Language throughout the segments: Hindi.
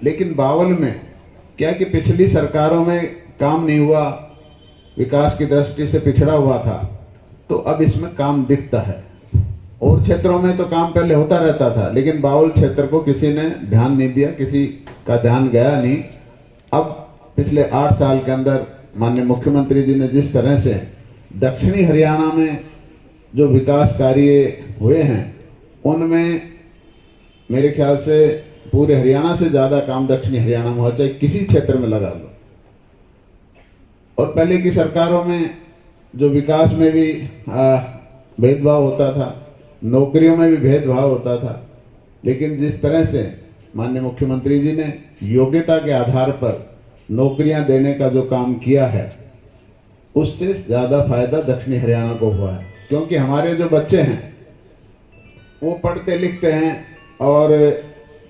लेकिन बावल में क्या कि पिछली सरकारों में काम नहीं हुआ, विकास की दृष्टि से पिछड़ा हुआ था, तो अब इसमें काम दिखता है। और क्षेत्रों में तो काम पहले होता रहता था, लेकिन बावल क्षेत्र को किसी ने ध्यान नहीं दिया, किसी का ध्यान गया नहीं। अब पिछले 8 साल के अंदर माननीय मुख्यमंत्री जी ने जिस तरह से दक्षिणी हरियाणा में जो विकास कार्य हुए हैं, उनमें मेरे ख्याल से पूरे हरियाणा से ज्यादा काम दक्षिणी हरियाणा में हो, चाहे किसी क्षेत्र में लगा लो। और पहले की सरकारों में जो विकास में भी भेदभाव होता था, नौकरियों में भी भेदभाव होता था, लेकिन जिस तरह से माननीय मुख्यमंत्री जी ने योग्यता के आधार पर नौकरियां देने का जो काम किया है, उससे ज्यादा फायदा दक्षिणी हरियाणा को हुआ है। क्योंकि हमारे जो बच्चे हैं वो पढ़ते लिखते हैं और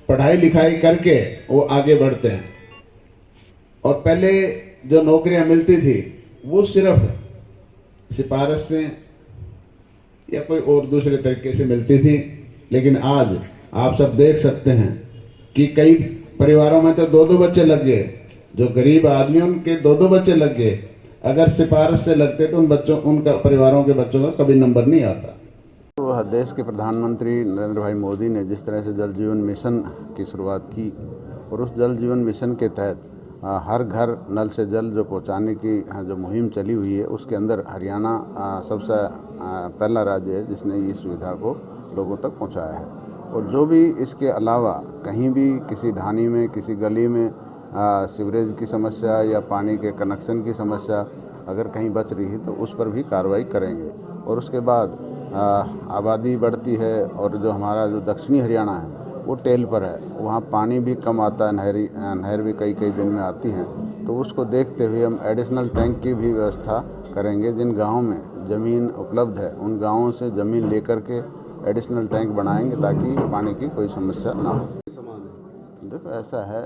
पढ़ाई लिखाई करके वो आगे बढ़ते हैं। और पहले जो नौकरियां मिलती थी वो सिर्फ सिफारिश से या कोई और दूसरे तरीके से मिलती थी, लेकिन आज आप सब देख सकते हैं कि कई परिवारों में तो 2-2 बच्चे लग गए। जो गरीब आदमी उनके 2-2 बच्चे लग गए। अगर सिफारिश से लगते तो उनका परिवारों के बच्चों का कभी नंबर नहीं आता। तो देश के प्रधानमंत्री नरेंद्र भाई मोदी ने जिस तरह से जल जीवन मिशन की शुरुआत की और उस जल जीवन मिशन के तहत हर घर नल से जल जो पहुंचाने की जो मुहिम चली हुई है, उसके अंदर हरियाणा सबसे पहला राज्य है जिसने ये सुविधा को लोगों तक पहुंचाया है। और जो भी इसके अलावा कहीं भी किसी ढानी में, किसी गली में सीवरेज की समस्या या पानी के कनेक्शन की समस्या अगर कहीं बच रही है तो उस पर भी कार्रवाई करेंगे। और उसके बाद आबादी बढ़ती है और जो हमारा जो दक्षिणी हरियाणा है वो टेल पर है, वहाँ पानी भी कम आता है, नहर भी कई दिन में आती हैं। तो उसको देखते हुए हम एडिशनल टैंक की भी व्यवस्था करेंगे। जिन गाँवों में ज़मीन उपलब्ध है उन गाँवों से ज़मीन लेकर के एडिशनल टैंक बनाएंगे ताकि पानी की कोई समस्या ना हो। देखो ऐसा है,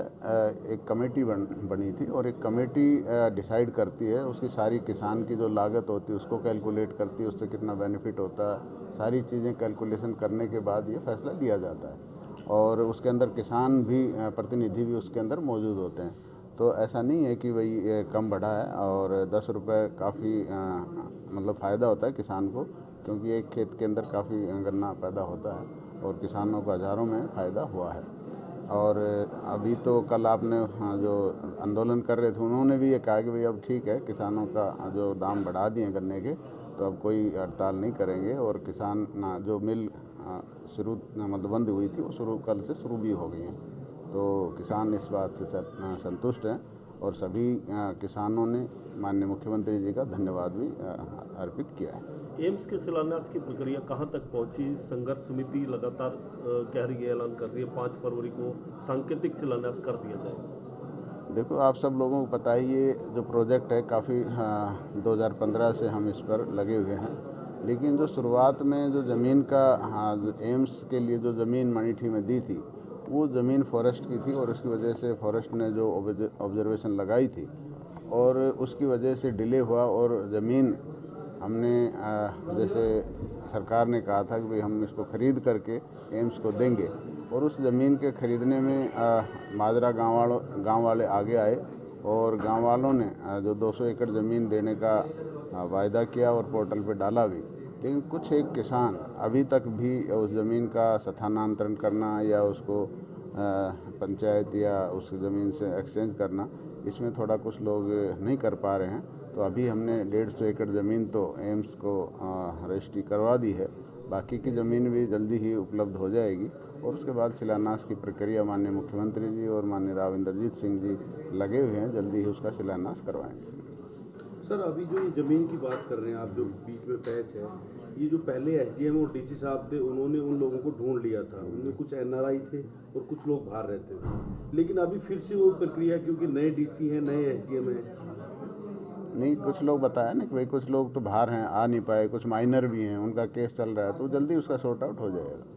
एक कमेटी बनी थी और एक कमेटी डिसाइड करती है, उसकी सारी किसान की जो लागत होती है उसको कैलकुलेट करती है, उससे कितना बेनिफिट होता है, सारी चीज़ें कैलकुलेशन करने के बाद ये फैसला लिया जाता है। और उसके अंदर किसान भी प्रतिनिधि भी उसके अंदर मौजूद होते हैं। तो ऐसा नहीं है कि भाई ये कम बढ़ा है। और 10 रुपये काफ़ी मतलब फ़ायदा होता है किसान को, क्योंकि एक खेत के अंदर काफ़ी गन्ना पैदा होता है और किसानों को हज़ारों में फ़ायदा हुआ है। और अभी तो कल आपने जो आंदोलन कर रहे थे उन्होंने भी ये कहा कि भाई अब ठीक है, किसानों का जो दाम बढ़ा दिए गन्ने के, तो अब कोई हड़ताल नहीं करेंगे। और किसान जो मिल शुरू मतलब बंद हुई थी वो कल से शुरू भी हो गई हैं। तो किसान इस बात से संतुष्ट हैं और सभी किसानों ने माननीय मुख्यमंत्री जी का धन्यवाद भी अर्पित किया है। एम्स के शिलान्यास की प्रक्रिया कहां तक पहुंची? संघर्ष समिति लगातार कह रही है, ऐलान कर रही है 5 फरवरी को सांकेतिक शिलान्यास कर दिया जाए। देखो आप सब लोगों को पता ही ये जो प्रोजेक्ट है काफ़ी 2015 से हम इस पर लगे हुए हैं। लेकिन जो शुरुआत में जो ज़मीन का एम्स के लिए जो ज़मीन मनीठी में दी थी वो ज़मीन फॉरेस्ट की थी और उसकी वजह से फॉरेस्ट ने जो ऑब्जर्वेशन लगाई थी और उसकी वजह से डिले हुआ। और ज़मीन हमने जैसे सरकार ने कहा था कि भाई हम इसको ख़रीद करके एम्स को देंगे, और उस ज़मीन के ख़रीदने में माजरा गांव वाले आगे आए और गांव वालों ने जो 200 एकड़ ज़मीन देने का वायदा किया और पोर्टल पे डाला भी। लेकिन कुछ एक किसान अभी तक भी उस ज़मीन का स्थानांतरण करना या उसको पंचायत या उस ज़मीन से एक्सचेंज करना, इसमें थोड़ा कुछ लोग नहीं कर पा रहे हैं। तो अभी हमने 150 एकड़ ज़मीन तो एम्स को रजिस्ट्री करवा दी है। बाकी की ज़मीन भी जल्दी ही उपलब्ध हो जाएगी और उसके बाद शिलान्यास की प्रक्रिया माननीय मुख्यमंत्री जी और माननीय राव इंद्रजीत सिंह जी लगे हुए हैं, जल्दी ही उसका शिलान्यास करवाएंगे। सर, अभी जो ये ज़मीन की बात कर रहे हैं आप, जो बीच में पैच है, ये जो पहले एसडीएम और डीसी साहब थे उन्होंने उन लोगों को ढूंढ लिया था। उनमें कुछ एनआरआई थे और कुछ लोग बाहर रहते थे, लेकिन अभी फिर से वो प्रक्रिया, क्योंकि नए डीसी हैं, नए एसडीएम हैं। नहीं, कुछ लोग बताया ना कि भाई कुछ लोग तो बाहर हैं, आ नहीं पाए, कुछ माइनर भी हैं, उनका केस चल रहा है, तो जल्दी उसका सॉर्ट आउट हो जाएगा।